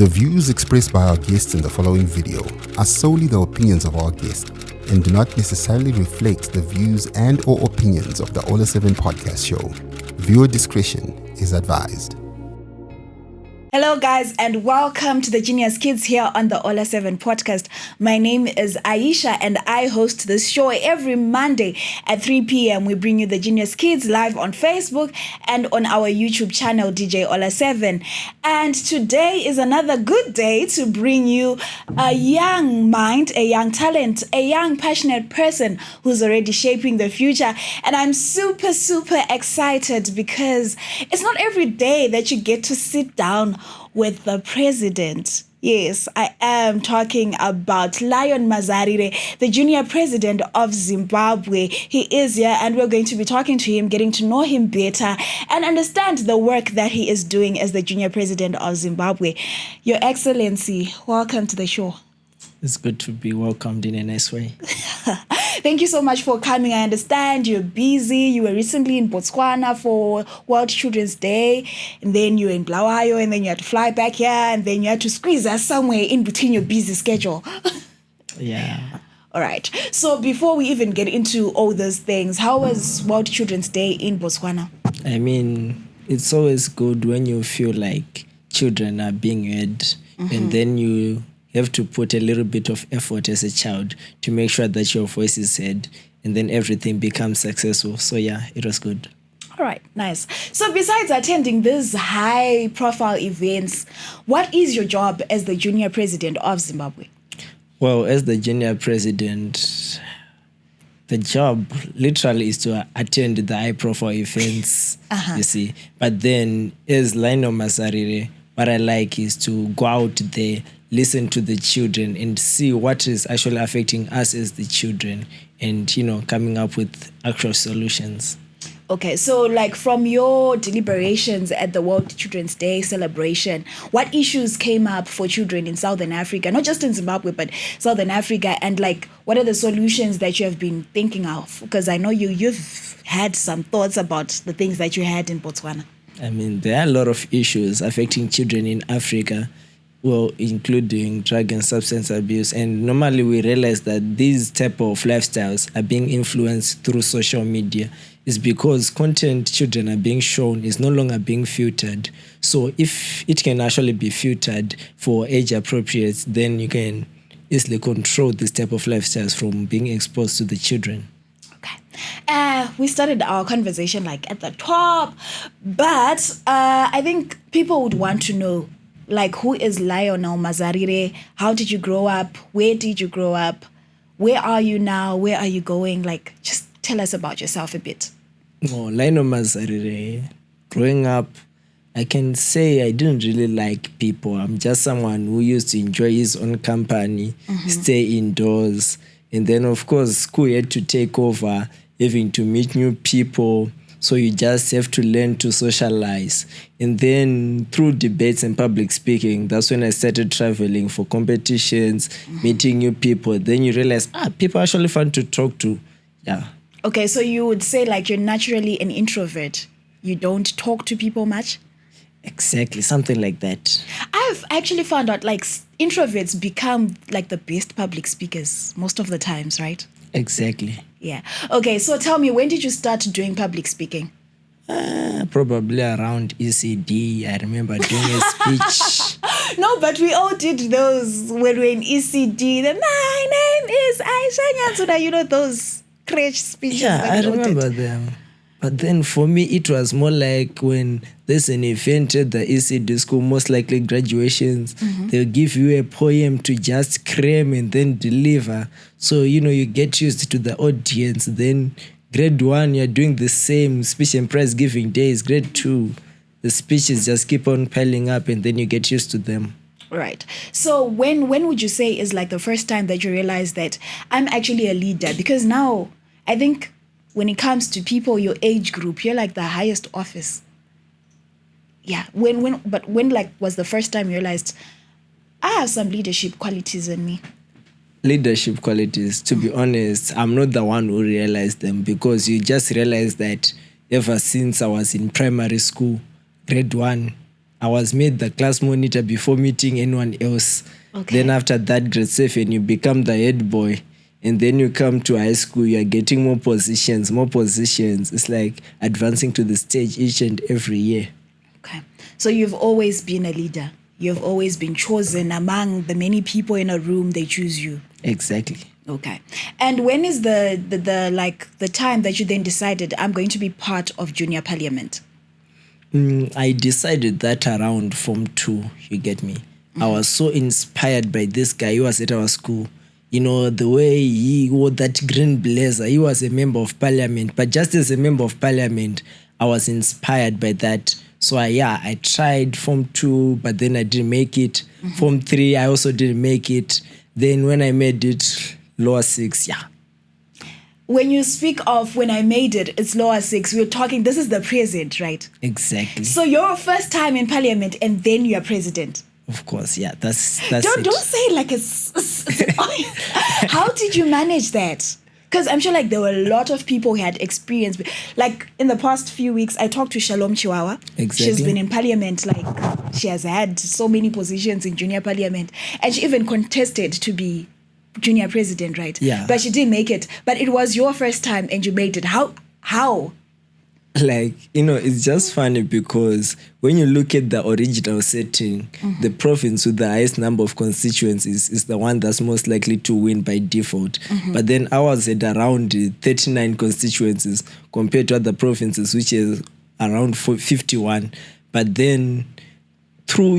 The views expressed by our guests in the following video are solely the opinions of our guests and do not necessarily reflect the views and or opinions of the Ola 7 podcast show. Viewer discretion is advised. Hello guys and welcome to the Genius Kids here on the Ola 7 podcast. My name is Aisha and I host this show every Monday at 3 p.m. We bring you the Genius Kids live on Facebook and on our YouTube channel DJ Ola 7. And today is another good day to bring you a young mind, a young talent, a young passionate person who's already shaping the future. And I'm super excited because it's not every day that you get to sit down with the president. Yes, I am talking about Lionel Mazarire, the junior president of Zimbabwe. He is here and we're going to be talking to him, getting to know him better and understand the work that he is doing as the junior president of Zimbabwe. Your Excellency, welcome to the show. It's good to be welcomed in a nice way. Thank you so much for coming. I understand you're busy. You were recently in Botswana for World Children's Day, and then you were in Blawayo, and then you had to fly back here, and then you had to squeeze us somewhere in between your busy schedule. Yeah. All right. So before we even get into all those things, how was World Children's Day in Botswana? I mean, it's always good when you feel like children are being heard, and then you have to put a little bit of effort as a child to make sure that your voice is heard, and then everything becomes successful. So yeah, it was good. All right, nice. So besides attending these high-profile events, what is your job as the junior president of Zimbabwe? Well, as the junior president, the job literally is to attend the high-profile events, you see. But then as Lionel Mazarire, what I like is to go out there, listen to the children and see what is actually affecting us as the children and, you know, coming up with actual solutions. Okay, so like from your deliberations at the World Children's Day celebration, what issues came up for children in Southern Africa, not just in Zimbabwe, but Southern Africa, and like what are the solutions that you have been thinking of? Because I know you've had some thoughts about the things that you had in Botswana. I mean, there are a lot of issues affecting children in Africa, well, including drug and substance abuse. And normally we realize that these type of lifestyles are being influenced through social media. It's because content children are being shown is no longer being filtered. So if it can actually be filtered for age appropriate, then you can easily control this type of lifestyles from being exposed to the children. Okay. We started our conversation like at the top, but I think people would want to know, like, who is Lionel Mazarire? How did you grow up? Where did you grow up? Where are you now? Where are you going? Like, just tell us about yourself a bit. Oh, Lionel Mazarire, growing up, I can say I didn't really like people. I'm just someone who used to enjoy his own company, stay indoors. And then, of course, school had to take over, having to meet new people. So you just have to learn to socialize. And then through debates and public speaking, that's when I started traveling for competitions, meeting new people. Then you realize, people are actually fun to talk to. Yeah. Okay, so you would say like you're naturally an introvert. You don't talk to people much? Exactly, something like that. I've actually found out like introverts become like the best public speakers most of the times, right? Exactly. Yeah. Okay, so tell me, when did you start doing public speaking? Probably around ECD. I remember doing a speech. No, but we all did those when we were in ECD. My name is Aisha Nyansuna. You know those crash speeches. Yeah, that I we all remember did. them. But then for me, it was more like when there's an event at the ECD school, most likely graduations, they'll give you a poem to just cram and then deliver. So, you know, you get used to the audience. Then grade 1, you're doing the same speech and prize giving days. Grade 2, the speeches just keep on piling up and then you get used to them. Right. So when would you say is like the first time that you realized that I'm actually a leader? Because now I think when it comes to people your age group, you're like the highest office. Yeah. When like was the first time you realized I have some leadership qualities in me? Leadership qualities, to be honest, I'm not the one who realized them, because you just realize that ever since I was in primary school, grade 1, I was made the class monitor before meeting anyone else. Okay. Then after that, grade 7, you become the head boy. And then you come to high school, you are getting more positions. It's like advancing to the stage each and every year. Okay. So you've always been a leader. You've always been chosen among the many people in a room, they choose you. Exactly. Okay. And when is the time that you then decided I'm going to be part of junior parliament? I decided that around Form 2, you get me. I was so inspired by this guy. He was at our school. You know, the way he wore that green blazer. He was a member of parliament. But just as a member of parliament, I was inspired by that. So I tried Form 2, but then I didn't make it. Form 3, I also didn't make it. Then when I made it, lower 6, When you speak of when I made it, it's lower 6. We're talking, this is the present, right? Exactly. So your first time in parliament and then you're president. Of course, that's Don't say it like it's How did you manage that? Because I'm sure like there were a lot of people who had experience. Like in the past few weeks, I talked to Shalom Chiwawa. Exactly. She's been in parliament, like she has had so many positions in junior parliament. And she even contested to be junior president, right? Yeah. But she didn't make it. But it was your first time and you made it. How? Like, it's just funny because when you look at the original setting, the province with the highest number of constituencies is the one that's most likely to win by default. But then ours had around 39 constituencies compared to other provinces, which is around 51. But then through,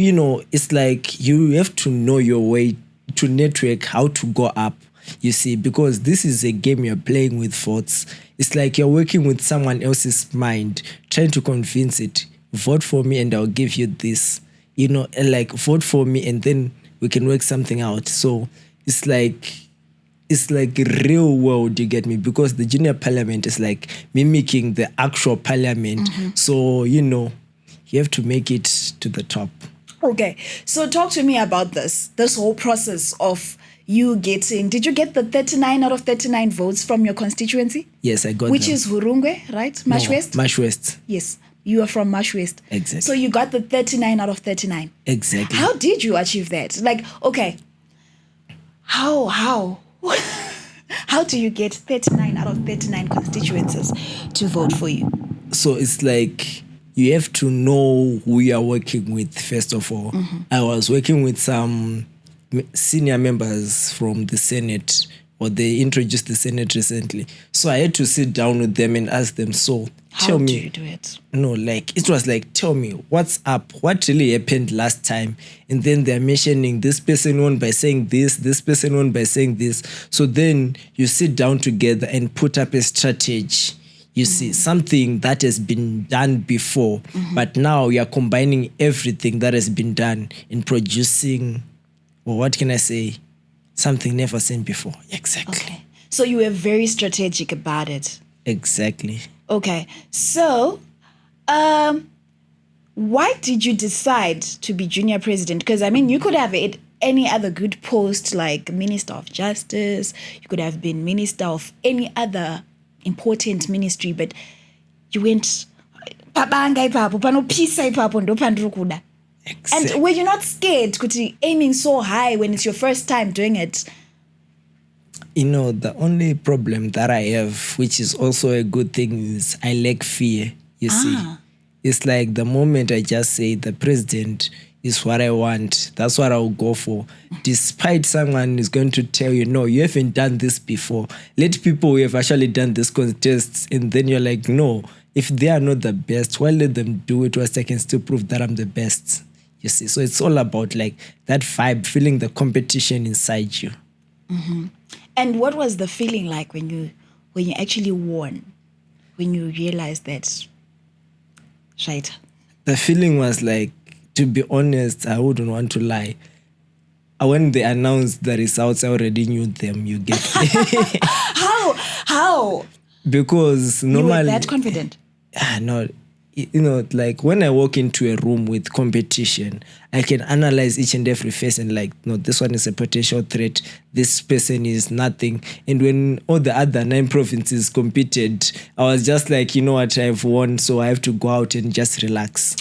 it's like you have to know your way to network, how to go up. You see, because this is a game you're playing with thoughts. It's like you're working with someone else's mind, trying to convince it, vote for me and I'll give you this. Like vote for me and then we can work something out. So it's like real world, you get me? Because the junior parliament is like mimicking the actual parliament. So, you have to make it to the top. Okay. So talk to me about this whole process of you getting, did you get the 39 out of 39 votes from your constituency? Yes, I got Which them. is Hurungwe, right? Mash West? Mash West. Yes, you are from Mash West. Exactly. So you got the 39 out of 39. Exactly. How did you achieve that? Like, okay, how? How do you get 39 out of 39 constituencies to vote for you? So it's like you have to know who you are working with, first of all. I was working with some senior members from the Senate, or they introduced the Senate recently. So I had to sit down with them and ask them, tell me. How do you do it? No, like, it was like, tell me, what's up? What really happened last time? And then they're mentioning this person won by saying this person won by saying this. So then you sit down together and put up a strategy. You see, something that has been done before, but now you're combining everything that has been done in producing, or what can I say, something never seen before. Exactly. Okay. So you were very strategic about it. Exactly. Okay. So, why did you decide to be junior president? Because, I mean, you could have any other good post like Minister of Justice. You could have been Minister of any other important ministry, but you went, Exactly. and were you not scared aiming so high when it's your first time doing it? The only problem that I have, which is also a good thing, is I lack fear. You see, it's like the moment I just say the president is what I want, that's what I'll go for. Despite someone is going to tell you, no, you haven't done this before. Let people who have actually done this contests, and then you're like, no, if they are not the best, why let them do it whilst I can still prove that I'm the best? You see, so it's all about like that vibe, feeling the competition inside you. And what was the feeling like when you actually won? When you realized that, right? The feeling was like, to be honest, I wouldn't want to lie. When they announced the results, I already knew them. You get me? How? Because normally You were that confident? No, like when I walk into a room with competition, I can analyze each and every face and like, no, this one is a potential threat. This person is nothing. And when all the other 9 provinces competed, I was just like, you know what, I've won, so I have to go out and just relax.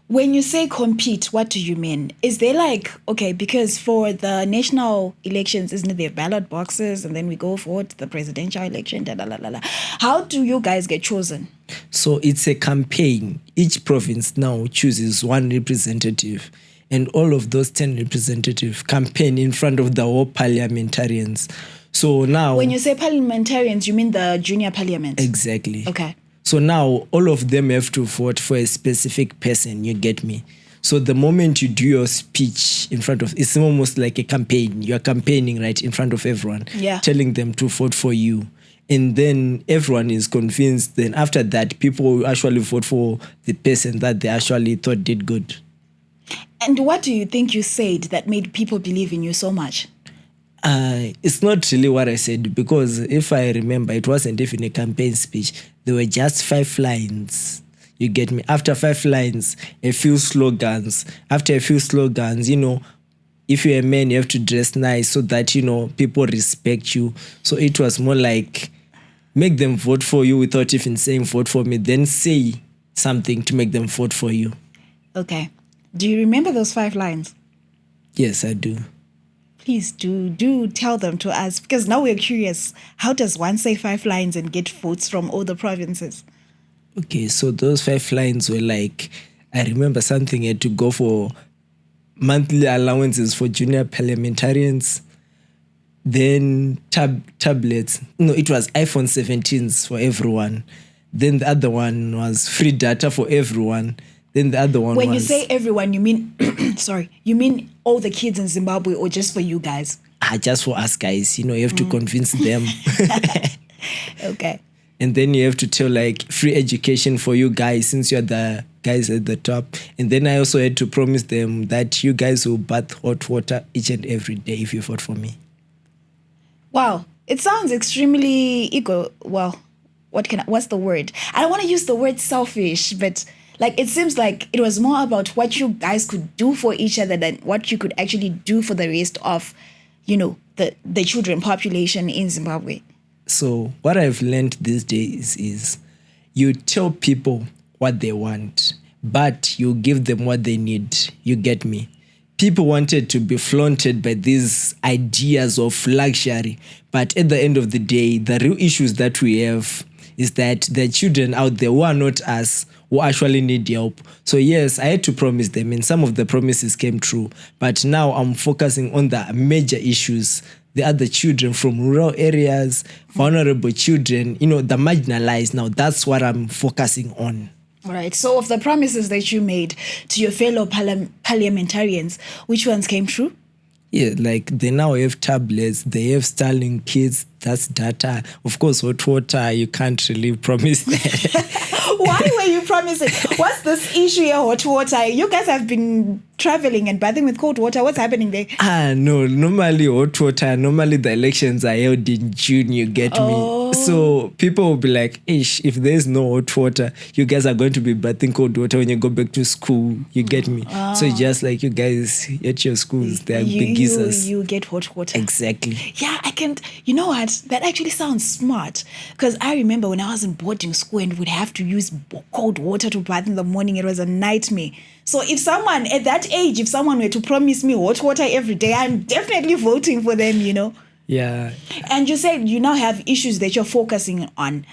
When you say compete, what do you mean? Is there like, okay, because for the national elections, isn't it there ballot boxes and then we go forward to the presidential election, da, da, da, da, da. How do you guys get chosen? So it's a campaign. Each province now chooses one representative, and all of those 10 representatives campaign in front of the whole parliamentarians. So now... When you say parliamentarians, you mean the junior parliament? Exactly. Okay. So now all of them have to vote for a specific person, you get me? So the moment you do your speech in front of, it's almost like a campaign. You're campaigning right in front of everyone, telling them to vote for you. And then everyone is convinced. Then after that, people will actually vote for the person that they actually thought did good. And what do you think you said that made people believe in you so much? It's not really what I said, because if I remember, it wasn't even a campaign speech. There were just 5 lines. You get me? After 5 lines, a few slogans. After a few slogans, if you're a man, you have to dress nice so that, people respect you. So it was more like, make them vote for you without even saying vote for me. Then say something to make them vote for you. Okay. Do you remember those 5 lines? Yes, I do. Please do tell them to us, because now we're curious. How does one say 5 lines and get votes from all the provinces? Okay, so those 5 lines were like, I remember something had to go for monthly allowances for junior parliamentarians, then tablets. No, it was iPhone 17s for everyone. Then the other one was free data for everyone. Then the other one When you say everyone, you mean, you mean all the kids in Zimbabwe or just for you guys? Just for us guys. You have to convince them. Okay. And then you have to tell like free education for you guys, since you're the guys at the top. And then I also had to promise them that you guys will bath hot water each and every day if you vote for me. Wow. It sounds extremely well, what's the word? I don't want to use the word selfish, but like it seems like it was more about what you guys could do for each other than what you could actually do for the rest of, the children population in Zimbabwe. So what I've learned these days is you tell people what they want, but you give them what they need. You get me? People wanted to be flaunted by these ideas of luxury, but at the end of the day, the real issues that we have is that the children out there who are not us, who actually need help. So yes, I had to promise them, and some of the promises came true, but now I'm focusing on the major issues. The other children from rural areas, vulnerable children, the marginalized. Now that's what I'm focusing on. All right. So of the promises that you made to your fellow parliamentarians, which ones came true? Yeah, like they now have tablets, they have Starlink kids, that's data. Of course, hot water, you can't really promise that. Why were you promising? What's this issue here, hot water? You guys have been traveling and bathing with cold water. What's happening there? No, normally hot water, normally the elections are held in June, you get me? So people will be like, ish, if there's no hot water, you guys are going to be bathing cold water when you go back to school, you get me? So just like you guys at your schools, they are big geezers. You get hot water. Exactly. Yeah, I can't, you know what? That actually sounds smart. Because I remember when I was in boarding school and would have to use cold water to bath in the morning, it was a nightmare. So if someone at that age, if someone were to promise me hot water every day, I'm definitely voting for them, Yeah. And you said you now have issues that you're focusing on.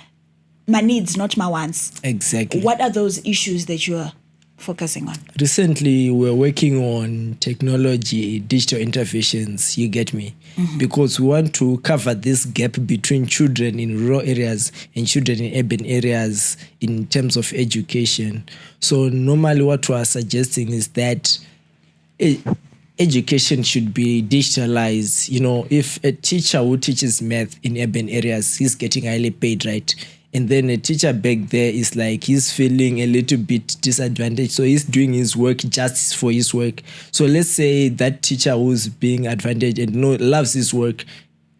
My needs, not my wants. Exactly. What are those issues that you're focusing on? Recently, we're working on technology, digital interventions, you get me? Mm-hmm. Because we want to cover this gap between children in rural areas and children in urban areas in terms of education. So normally what we are suggesting is that education should be digitalized. If a teacher who teaches math in urban areas, he's getting highly paid, right? And then a teacher back there is like, he's feeling a little bit disadvantaged. So he's doing his work justice for his work. So let's say that teacher who's being advantaged and loves his work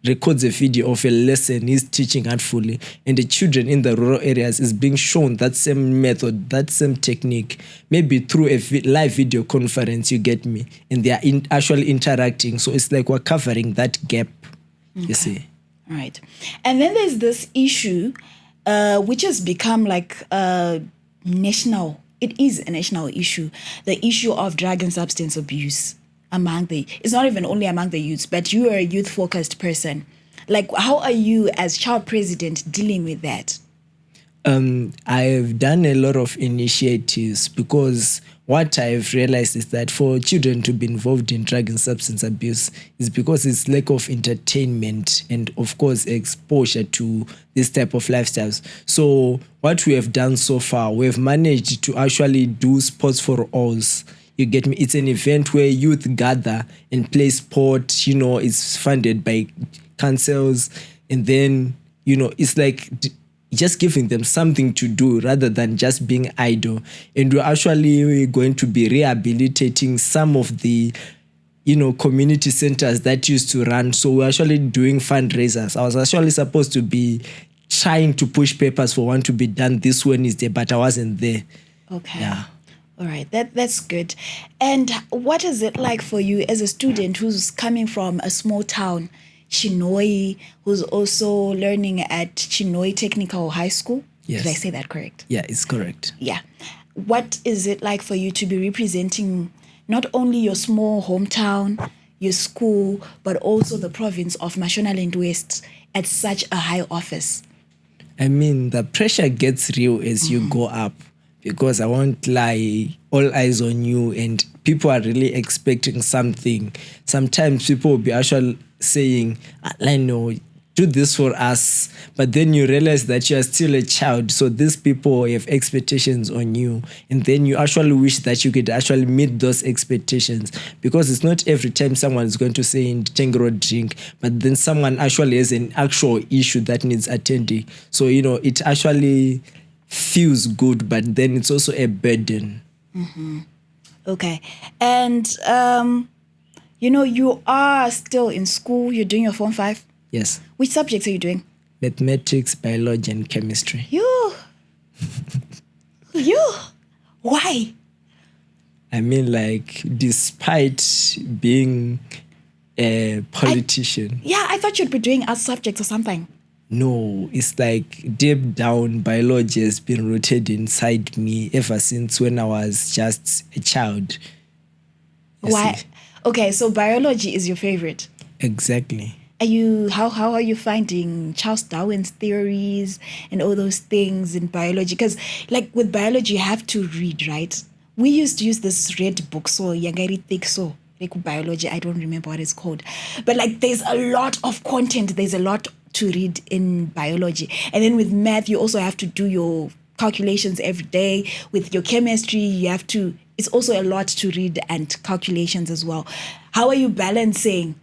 records a video of a lesson he's teaching artfully, and the children in the rural areas is being shown that same method, that same technique, maybe through a live video conference, you get me? And they are actually interacting. So it's like we're covering that gap, you see. All right. And then there's this issue which has become like a national it is a national issue, the issue of drug and substance abuse it's not even only among the youths, but you are a youth-focused person. Like, how are you as child president dealing with that? I've done a lot of initiatives, because what I've realized is that for children to be involved in drug and substance abuse is because it's lack of entertainment and, of course, exposure to this type of lifestyles. So what we have done so far, we've managed to actually do sports for alls. You get me? It's an event where youth gather and play sport. It's funded by councils, and then it's like just giving them something to do rather than just being idle. And we're actually going to be rehabilitating some of the community centers that used to run. So we're actually doing fundraisers. I was actually supposed to be trying to push papers for one to be done this Wednesday, but I wasn't there. Okay. Yeah. All right, that's good. And what is it like for you as a student who's coming from a small town, Chinhoyi, who's also learning at Chinhoyi Technical High School? Yes. Did I say that correct? Yeah, it's correct. Yeah. What is it like for you to be representing not only your small hometown, your school, but also the province of Mashonaland West at such a high office? I mean, the pressure gets real as you go up, because I won't lie, all eyes on you, and people are really expecting something. Sometimes people will be actually saying, Lionel, do this for us. But then you realize that you are still a child. So these people have expectations on you. And then you actually wish that you could actually meet those expectations. Because it's not every time someone is going to say in Tengro drink, but then someone actually has an actual issue that needs attending. So, it actually feels good, but then it's also a burden. Mm-hmm. Okay. And, you are still in school. You're doing your Form 5? Yes. Which subjects are you doing? Mathematics, biology, and chemistry. You? Why? I mean, like, despite being a politician. I thought you'd be doing art subjects or something. No, it's like deep down, biology has been rooted inside me ever since when I was just a child. Why? Okay, so biology is your favorite. Exactly. How are you finding Charles Darwin's theories and all those things in biology? Because like with biology, you have to read, right? We used to use this red book, so yangari thick, so like biology, I don't remember what it's called. But like there's a lot of content, there's a lot to read in biology. And then with math, you also have to do your calculations every day. With your chemistry, it's also a lot to read and calculations as well. How are you balancing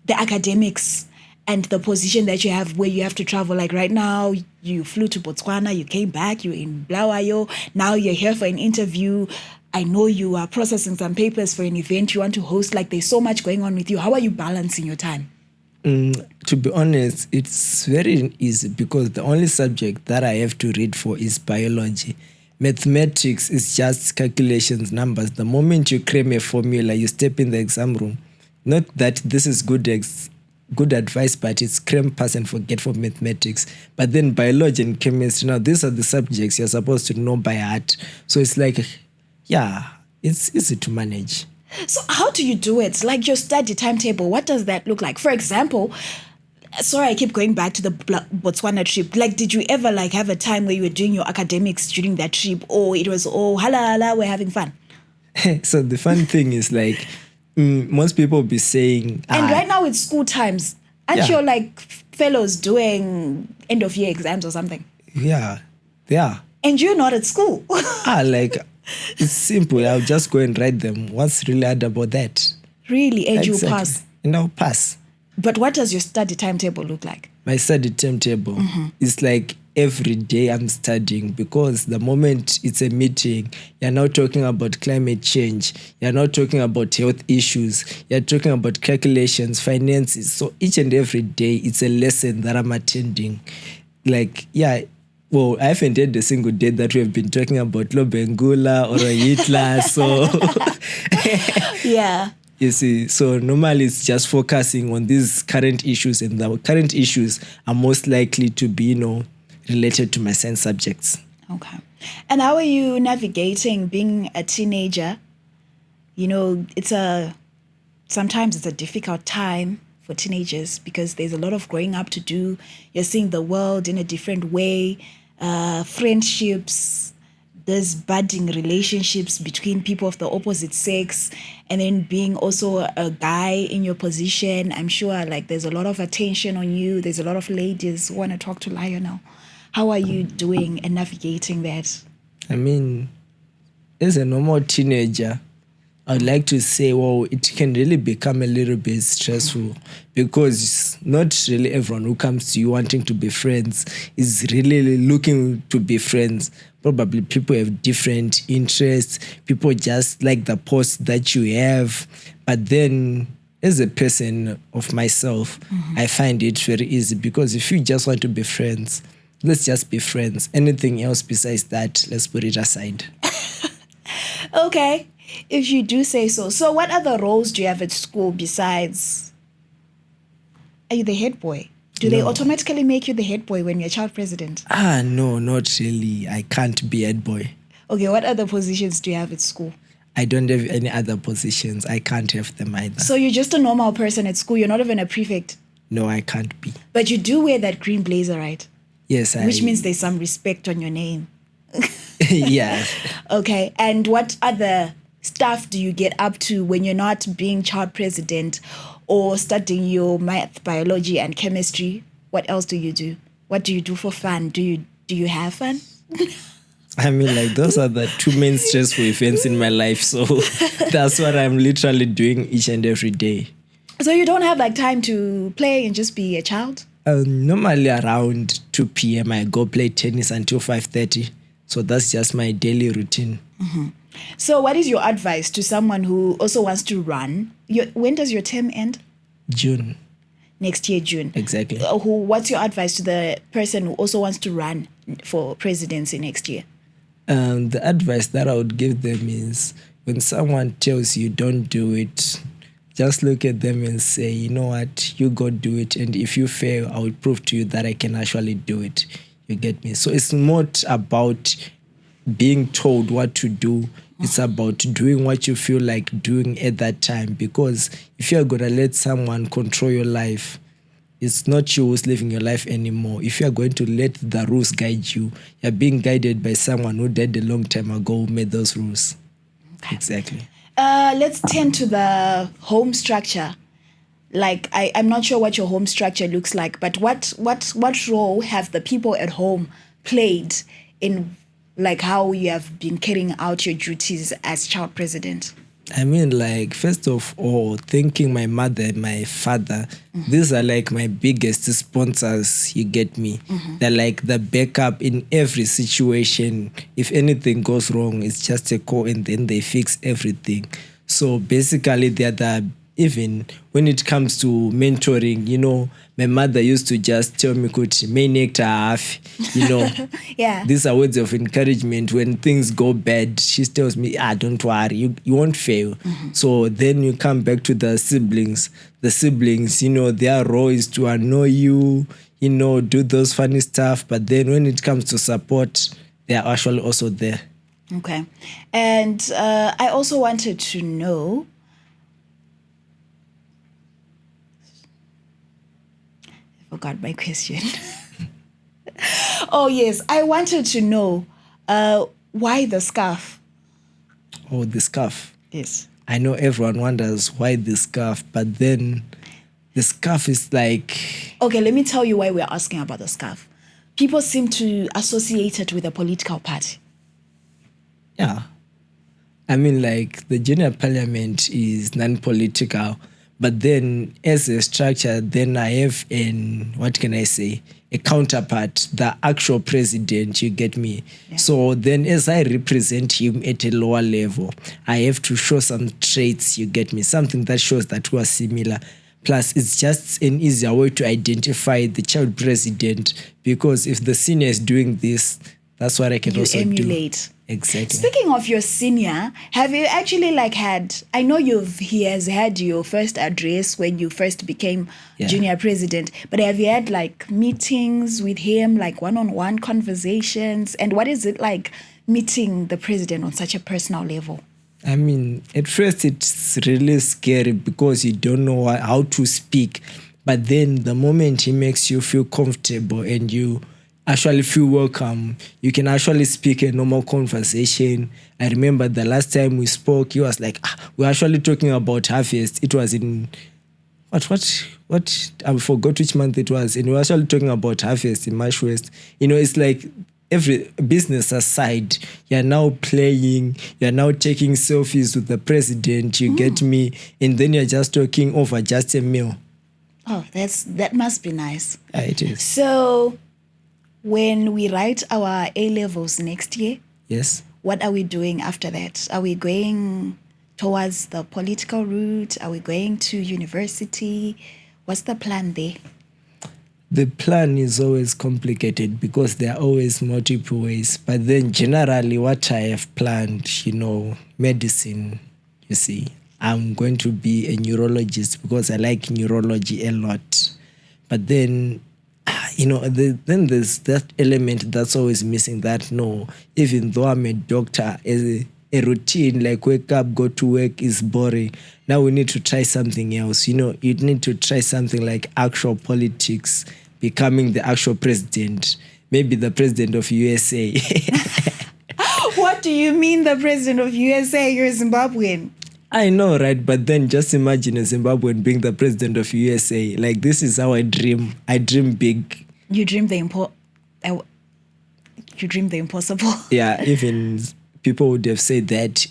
the academics and the position that you have where you have to travel? Like right now, you flew to Botswana, you came back, you're in Blawayo, now you're here for an interview. I know you are processing some papers for an event you want to host. Like there's so much going on with you. How are you balancing your time? To be honest, it's very easy because the only subject that I have to read for is biology. Mathematics is just calculations, numbers. The moment you cram a formula, you step in the exam room. Not that this is good advice, but it's cram, pass, and forget for mathematics. But then biology and chemistry, now these are the subjects you're supposed to know by heart. So it's like, it's easy to manage. So how do you do it? Like your study timetable, what does that look like? For example, sorry, I keep going back to the Botswana trip. Like, did you ever have a time where you were doing your academics during that trip, or it was, hala, we're having fun? So the fun thing is most people be saying... And right now it's school times. Aren't your fellows doing end of year exams or something? Yeah, they are. And you're not at school. It's simple. I'll just go and write them. What's really hard about that? Really? And you'll pass? And I'll pass. But what does your study timetable look like? My study timetable is every day I'm studying, because the moment it's a meeting, you're now talking about climate change. You're now talking about health issues. You're talking about calculations, finances. So each and every day, it's a lesson that I'm attending. Well, I haven't had a single day that we have been talking about Lobengula or Hitler, so... Yeah. You see, so normally it's just focusing on these current issues, and the current issues are most likely to be, related to my science subjects. Okay. And how are you navigating being a teenager? You know, sometimes it's a difficult time for teenagers because there's a lot of growing up to do. You're seeing the world in a different way, friendships, there's budding relationships between people of the opposite sex, and then being also a guy in your position. I'm sure like there's a lot of attention on you. There's a lot of ladies who want to talk to Lionel. How are you doing and navigating that? I mean, as a normal teenager, I'd like to say, well, it can really become a little bit stressful because not really everyone who comes to you wanting to be friends is really looking to be friends. Probably people have different interests. People just like the post that you have. But then as a person of myself, I find it very easy because if you just want to be friends, let's just be friends. Anything else besides that, let's put it aside. Okay, if you do say so. So what other roles do you have at school besides... Are you the head boy? Do they automatically make you the head boy when you're child president? No, not really. I can't be head boy. Okay, what other positions do you have at school? I don't have any other positions. I can't have them either. So you're just a normal person at school. You're not even a prefect. No, I can't be. But you do wear that green blazer, right? Yes, Which means there's some respect on your name. Yeah. Okay, and what other stuff do you get up to when you're not being child president or studying your math, biology, and chemistry? What else do you do? What do you do for fun? Do you have fun? I mean, like, those are the two main stressful events in my life. So that's what I'm literally doing each and every day. So you don't have like time to play and just be a child? Normally around 2 p.m. I go play tennis until 5:30. So that's just my daily routine. So what is your advice to someone who also wants to run? When does your term end? June. Next year, June. Exactly. What's your advice to the person who also wants to run for presidency next year? The advice that I would give them is when someone tells you don't do it, just look at them and say, you know what, you go do it. And if you fail, I will prove to you that I can actually do it. You get me? So it's not about being told what to do. It's about doing what you feel like doing at that time. Because if you're going to let someone control your life, it's not you who's living your life anymore. If you're going to let the rules guide you, you're being guided by someone who died a long time ago who made those rules. Okay. Exactly. Let's turn to the home structure. Like, I'm not sure what your home structure looks like, but what role have the people at home played in like how you have been carrying out your duties as child president? I mean, like, first of all, thanking my mother and my father. These are like my biggest sponsors, you get me? They're like the backup in every situation. If anything goes wrong, it's just a call and then they fix everything. So basically, they're even when it comes to mentoring, you know, my mother used to just tell me, you know, yeah. These are words of encouragement. When things go bad, she tells me, don't worry, you won't fail. So then you come back to the siblings. The siblings, you know, their role is to annoy you, you know, do those funny stuff. But then when it comes to support, they are actually also there. Okay. And I also wanted to know, I forgot my question. Oh, yes. I wanted to know why the scarf? Oh, the scarf. Yes. I know everyone wonders why the scarf, but then the scarf is like... Okay, let me tell you why we're asking about the scarf. People seem to associate it with a political party. Yeah. I mean, like, the junior parliament is non-political, but then as a structure, then I have a counterpart, the actual president, you get me? Yeah. So then as I represent him at a lower level, I have to show some traits, you get me? Something that shows that we are similar. Plus, it's just an easier way to identify the child president, because if the senior is doing this, that's what I can also emulate. do. Exactly. Speaking of your senior, have you actually like had, I know he has had your first address when you first became junior president, but have you had like meetings with him, like one-on-one conversations? And what is it like meeting the president on such a personal level? I mean, at first it's really scary because you don't know how to speak. But then the moment he makes you feel comfortable and you actually feel welcome, you can actually speak a normal conversation. I remember the last time we spoke, he was like, we're actually talking about harvest. It was in, what? I forgot which month it was. And we were actually talking about harvest in Mashonaland West. It's like, every business aside, you're now playing, you're now taking selfies with the president, you get me, and then you're just talking over just a meal. Oh, that must be nice. Yeah, it is. So when we write our A-levels next year, yes, what are we doing after that? Are we going towards the political route? Are we going to university? What's the plan there? The plan is always complicated because there are always multiple ways. But then generally what I have planned, medicine, you see. I'm going to be a neurologist because I like neurology a lot. But then, then there's that element that's always missing, that even though I'm a doctor, a routine like wake up, go to work is boring. Now we need to try something else. You need to try something like actual politics, becoming the actual president, maybe the president of USA. What do you mean the president of USA? You're a Zimbabwean. I know, right? But then just imagine a Zimbabwean being the president of USA. Like, this is how I dream. I dream big. You dream the impossible. Yeah, even people would have said that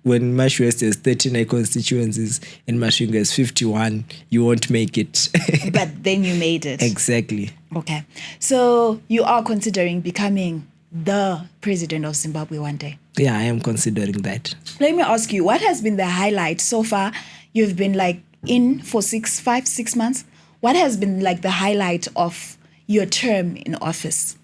when Mashonaland West has 39 constituencies and Mashonaland has 51, you won't make it. But then you made it. Exactly. Okay. So you are considering becoming the president of Zimbabwe one day? Yeah, I am considering that. Let me ask you, what has been the highlight so far? You've been in for 6 months. What has been the highlight of your term in office?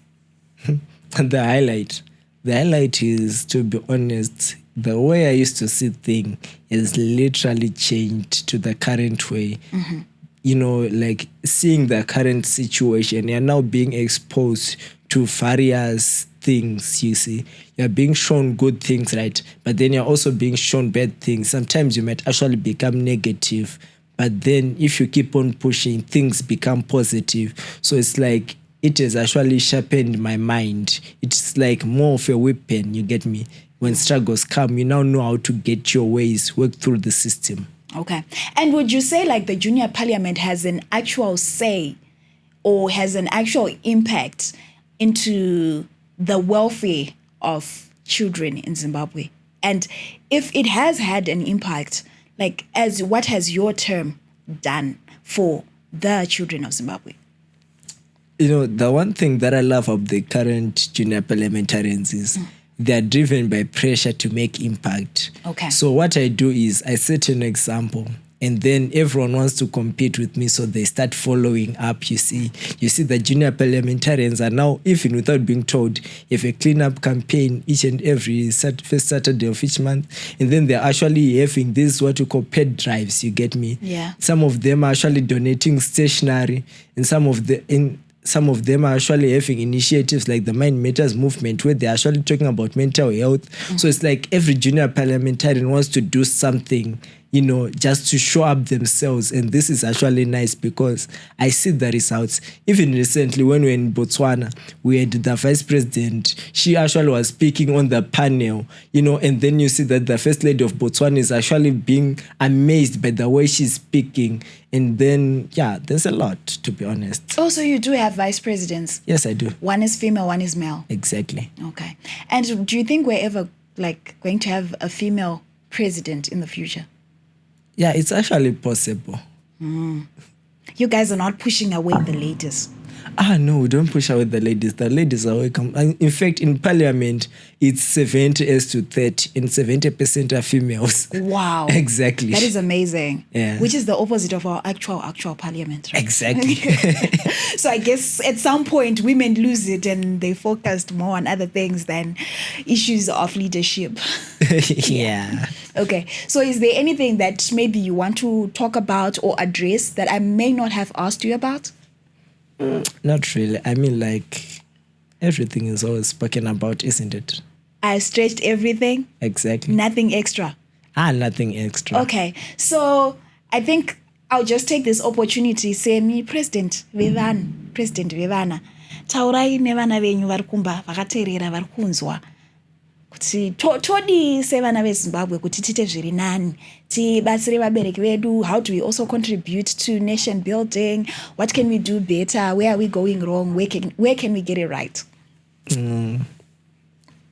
The highlight is, to be honest, the way I used to see things is literally changed to the current way. Mm-hmm. Seeing the current situation, you're now being exposed to various things, you see. You're being shown good things, right? But then you're also being shown bad things. Sometimes you might actually become negative. But then if you keep on pushing, things become positive. So it's like it has actually sharpened my mind. It's like more of a weapon, you get me? When struggles come, you now know how to get your ways, work through the system. Okay. And would you say the junior parliament has an actual say or has an actual impact into the welfare of children in Zimbabwe? And if it has had an impact, what has your term done for the children of Zimbabwe? The one thing that I love of the current junior parliamentarians is they're driven by pressure to make impact. Okay. So what I do is I set an example, and then everyone wants to compete with me, so they start following up. You see the junior parliamentarians are now, even without being told, if a cleanup campaign each and every first Saturday of each month, and then they're actually having this what you call pet drives, you get me? Yeah. Some of them are actually donating stationery, and some of them are actually having initiatives like the Mind Matters movement, where they're actually talking about mental health. Mm-hmm. So it's like every junior parliamentarian wants to do something, just to show up themselves. And this is actually nice because I see the results. Even recently, when we were in Botswana, we had the vice president. She actually was speaking on the panel, and then you see that the first lady of Botswana is actually being amazed by the way she's speaking. And then, there's a lot, to be honest. Oh, so you do have vice presidents? Yes, I do. One is female, one is male? Exactly. Okay. And do you think we're ever going to have a female president in the future? Yeah, it's actually possible. You guys are not pushing away the ladies. No, don't push away the ladies. The ladies are welcome. And in fact, in parliament, it's 70 as to 30, and 70% are females. Wow. Exactly. That is amazing. Yeah. Which is the opposite of our actual parliament, right? Exactly. So I guess at some point women lose it and they focused more on other things than issues of leadership. Yeah. Okay. So is there anything that maybe you want to talk about or address that I may not have asked you about? Not really. I mean, like, everything is always spoken about, isn't it? I stretched everything. Exactly. Nothing extra. Nothing extra. Okay. So I think I'll just take this opportunity, say me, President Vivana, taurai nevana venyu vari kumba vakateerera vari kunzwa kuti todi sevana vezimbabwe kuti tiite zviri nani, tibatsire vabereki vedu. How do we also contribute to nation building? What can we do better? Where are we going wrong? Where can we get it right?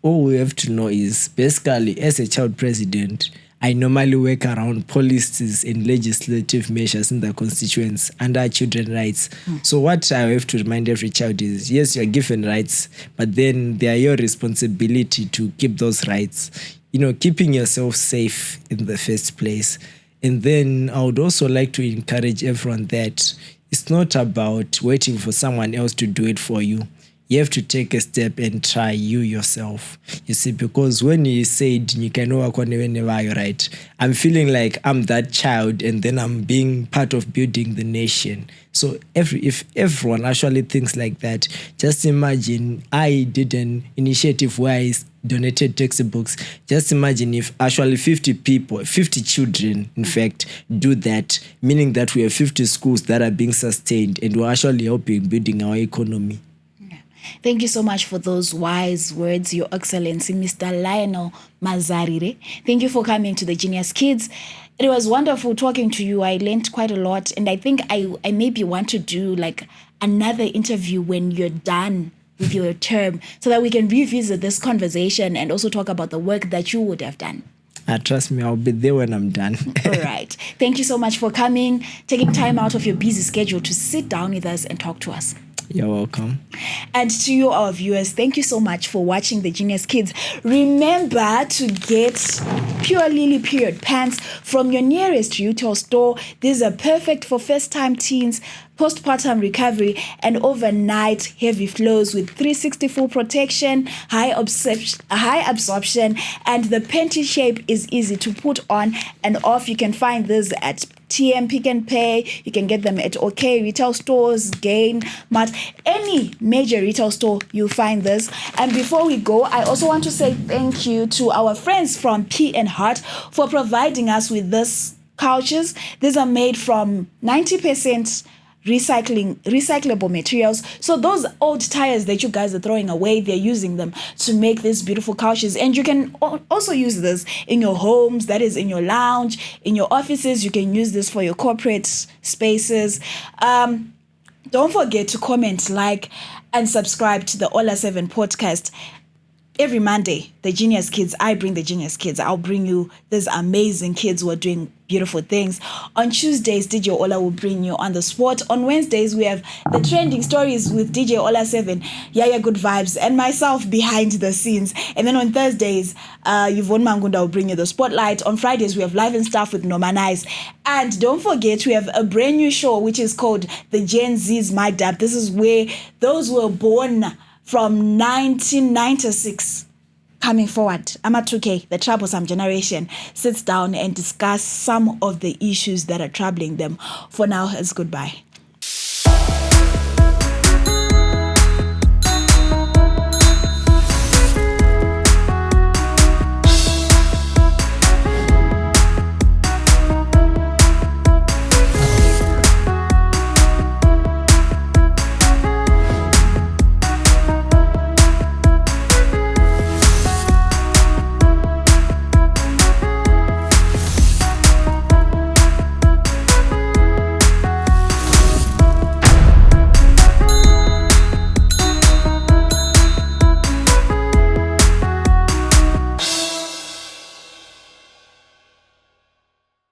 All we have to know is, basically, as a child president, I normally work around policies and legislative measures in the constituents under children's rights. So what I have to remind every child is, yes, you're given rights, but then they are your responsibility to keep those rights. You know, keeping yourself safe in the first place. And then I would also like to encourage everyone that it's not about waiting for someone else to do it for you. You have to take a step and try you yourself. You see, because when you said you can work on whenever you're right, I'm feeling like I'm that child and then I'm being part of building the nation. So if everyone actually thinks like that, just imagine I did an initiative where I donated textbooks. Just imagine if actually 50 children, in fact, do that, meaning that we have 50 schools that are being sustained and we're actually helping building our economy. Thank you so much for those wise words, Your Excellency, Mr. Lionel Mazarire. Thank you for coming to the Genius Kids. It was wonderful talking to you. I learned quite a lot. And I think I maybe want to do like another interview when you're done with your term so that we can revisit this conversation and also talk about the work that you would have done. Trust me, I'll be there when I'm done. All right. Thank you so much for coming, taking time out of your busy schedule to sit down with us and talk to us. You're welcome. And to you, our viewers, thank you so much for watching the Genius Kids. Remember to get Pure Lily period pants from your nearest retail store. These are perfect for first-time teens, postpartum recovery, and overnight heavy flows with 360 protection, high absorption, and the panty shape is easy to put on and off. You can find this at TM Pick and Pay. You can get them at OK retail stores, Gain, Mart, any major retail store, you'll find this. And before we go, I also want to say thank you to our friends from P and Heart for providing us with this couches. These are made from 90% recyclable materials. So those old tires that you guys are throwing away, they're using them to make these beautiful couches. And you can also use this in your homes, that is in your lounge, in your offices. You can use this for your corporate spaces. Don't forget to comment, like, and subscribe to the Ola 7 podcast. Every Monday, the Genius Kids, I bring the Genius Kids. I'll bring you these amazing kids who are doing beautiful things. On Tuesdays, DJ Ola will bring you On the Spot. On Wednesdays, we have the trending stories with DJ Ola 7, Yaya Good Vibes, and myself behind the scenes. And then on Thursdays, Yvonne Mangunda will bring you the Spotlight. On Fridays, we have Live and Stuff with Norman Nice. And don't forget, we have a brand new show, which is called The Gen Z's Mic'd Up. This is where those were born from 1996 coming forward, Ama 2K, the troublesome generation, sits down and discuss some of the issues that are troubling them. For now, it's goodbye.